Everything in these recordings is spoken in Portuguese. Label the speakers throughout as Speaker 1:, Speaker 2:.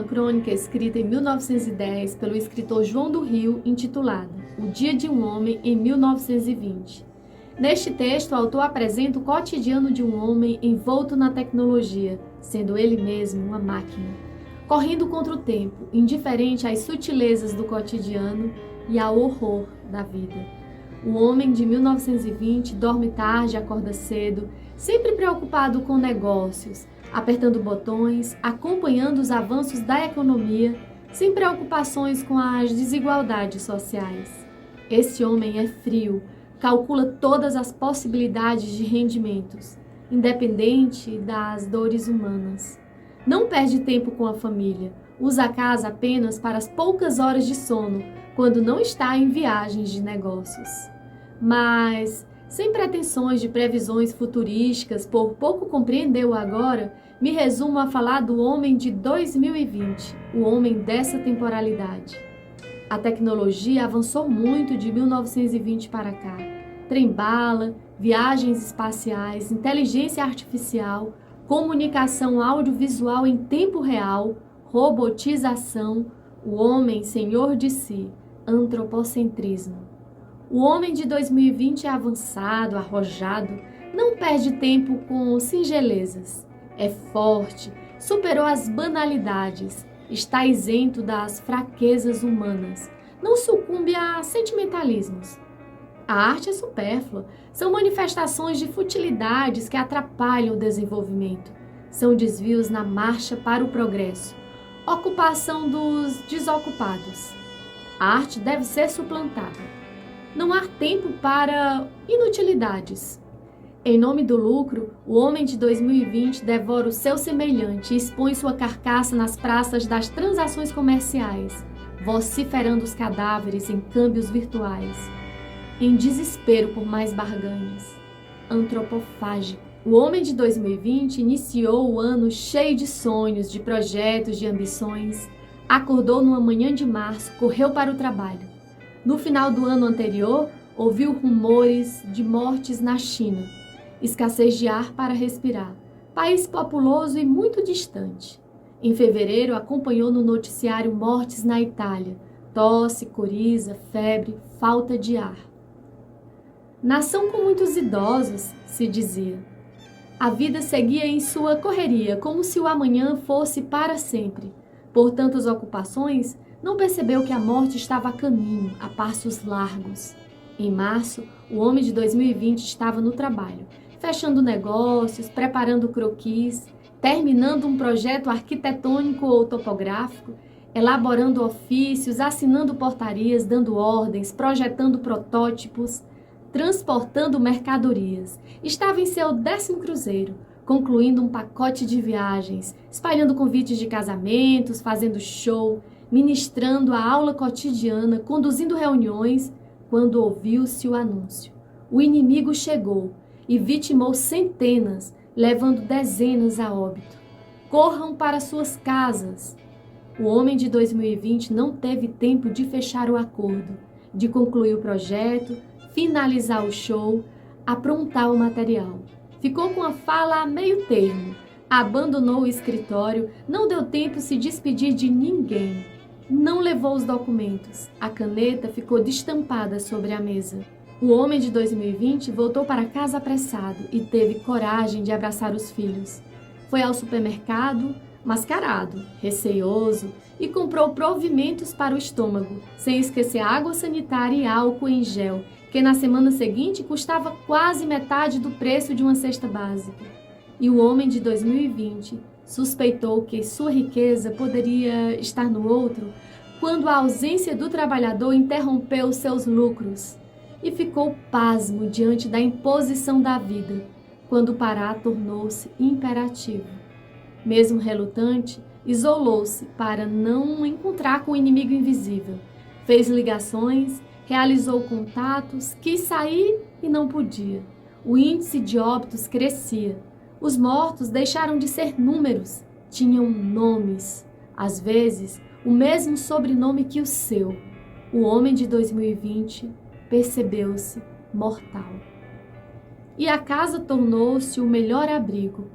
Speaker 1: crônica escrita em 1910 pelo escritor João do Rio, intitulada O Dia de um Homem em 1920. Neste texto, o autor apresenta o cotidiano de um homem envolto na tecnologia, sendo ele mesmo uma máquina, correndo contra o tempo, indiferente às sutilezas do cotidiano e ao horror da vida. O homem de 1920 dorme tarde e acorda cedo, sempre preocupado com negócios, apertando botões, acompanhando os avanços da economia, sem preocupações com as desigualdades sociais. Esse homem é frio, calcula todas as possibilidades de rendimentos, independente das dores humanas. Não perde tempo com a família, usa a casa apenas para as poucas horas de sono, quando não está em viagens de negócios. Mas, sem pretensões de previsões futurísticas, por pouco compreendeu agora, me resumo a falar do homem de 2020, o homem dessa temporalidade. A tecnologia avançou muito de 1920 para cá. Trem-bala, viagens espaciais, inteligência artificial, comunicação audiovisual em tempo real, robotização, o homem senhor de si, antropocentrismo. O homem de 2020 é avançado, arrojado, não perde tempo com singelezas. É forte, superou as banalidades, está isento das fraquezas humanas, não sucumbe a sentimentalismos. A arte é supérflua, são manifestações de futilidades que atrapalham o desenvolvimento, são desvios na marcha para o progresso, ocupação dos desocupados. A arte deve ser suplantada. Não há tempo para inutilidades. Em nome do lucro, o homem de 2020 devora o seu semelhante e expõe sua carcaça nas praças das transações comerciais, vociferando os cadáveres em câmbios virtuais, em desespero por mais barganhas. Antropofágico. O homem de 2020 iniciou o ano cheio de sonhos, de projetos, de ambições. Acordou numa manhã de março, correu para o trabalho. No final do ano anterior, ouviu rumores de mortes na China, escassez de ar para respirar, país populoso e muito distante. Em fevereiro, acompanhou no noticiário mortes na Itália, tosse, coriza, febre, falta de ar. Nação com muitos idosos, se dizia. A vida seguia em sua correria, como se o amanhã fosse para sempre. Por tantas ocupações, não percebeu que a morte estava a caminho, a passos largos. Em março, o homem de 2020 estava no trabalho, fechando negócios, preparando croquis, terminando um projeto arquitetônico ou topográfico, elaborando ofícios, assinando portarias, dando ordens, projetando protótipos, transportando mercadorias. Estava em seu 10º cruzeiro, concluindo um pacote de viagens, espalhando convites de casamentos, fazendo show, ministrando a aula cotidiana, conduzindo reuniões, quando ouviu-se o anúncio. O inimigo chegou e vitimou centenas, levando dezenas a óbito. Corram para suas casas. O homem de 2020 não teve tempo de fechar o acordo, de concluir o projeto, finalizar o show, aprontar o material. Ficou com a fala a meio termo, abandonou o escritório, não deu tempo de se despedir de ninguém. Não levou os documentos. A caneta ficou destampada sobre a mesa. O homem de 2020 voltou para casa apressado e teve coragem de abraçar os filhos. Foi ao supermercado, mascarado, receioso, e comprou provimentos para o estômago, sem esquecer água sanitária e álcool em gel, que na semana seguinte custava quase metade do preço de uma cesta básica. E o homem de 2020 suspeitou que sua riqueza poderia estar no outro quando a ausência do trabalhador interrompeu seus lucros e ficou pasmo diante da imposição da vida, quando parar tornou-se imperativo. Mesmo relutante, isolou-se para não encontrar com o inimigo invisível. Fez ligações, realizou contatos, quis sair e não podia. O índice de óbitos crescia. Os mortos deixaram de ser números, tinham nomes, às vezes o mesmo sobrenome que o seu. O homem de 2020 percebeu-se mortal. E a casa tornou-se o melhor abrigo.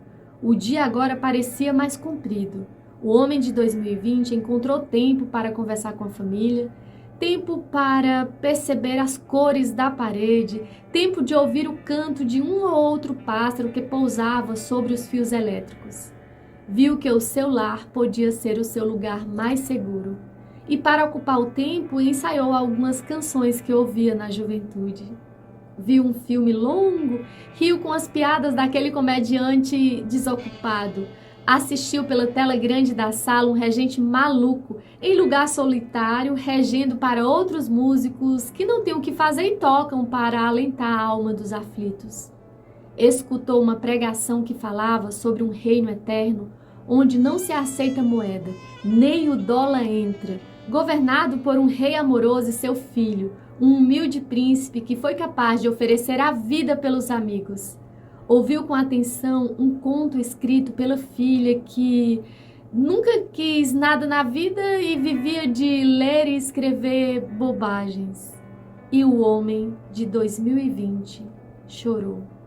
Speaker 1: O dia agora parecia mais comprido. O homem de 2020 encontrou tempo para conversar com a família, tempo para perceber as cores da parede, tempo de ouvir o canto de um ou outro pássaro que pousava sobre os fios elétricos. Viu que o seu lar podia ser o seu lugar mais seguro. E para ocupar o tempo, ensaiou algumas canções que ouvia na juventude. Viu um filme longo, riu com as piadas daquele comediante desocupado. Assistiu pela tela grande da sala um regente maluco, em lugar solitário, regendo para outros músicos que não têm o que fazer e tocam para alentar a alma dos aflitos. Escutou uma pregação que falava sobre um reino eterno, onde não se aceita moeda, nem o dólar entra, governado por um rei amoroso e seu filho, um humilde príncipe que foi capaz de oferecer a vida pelos amigos. Ouviu com atenção um conto escrito pela filha que nunca quis nada na vida e vivia de ler e escrever bobagens. E o homem de 2020 chorou.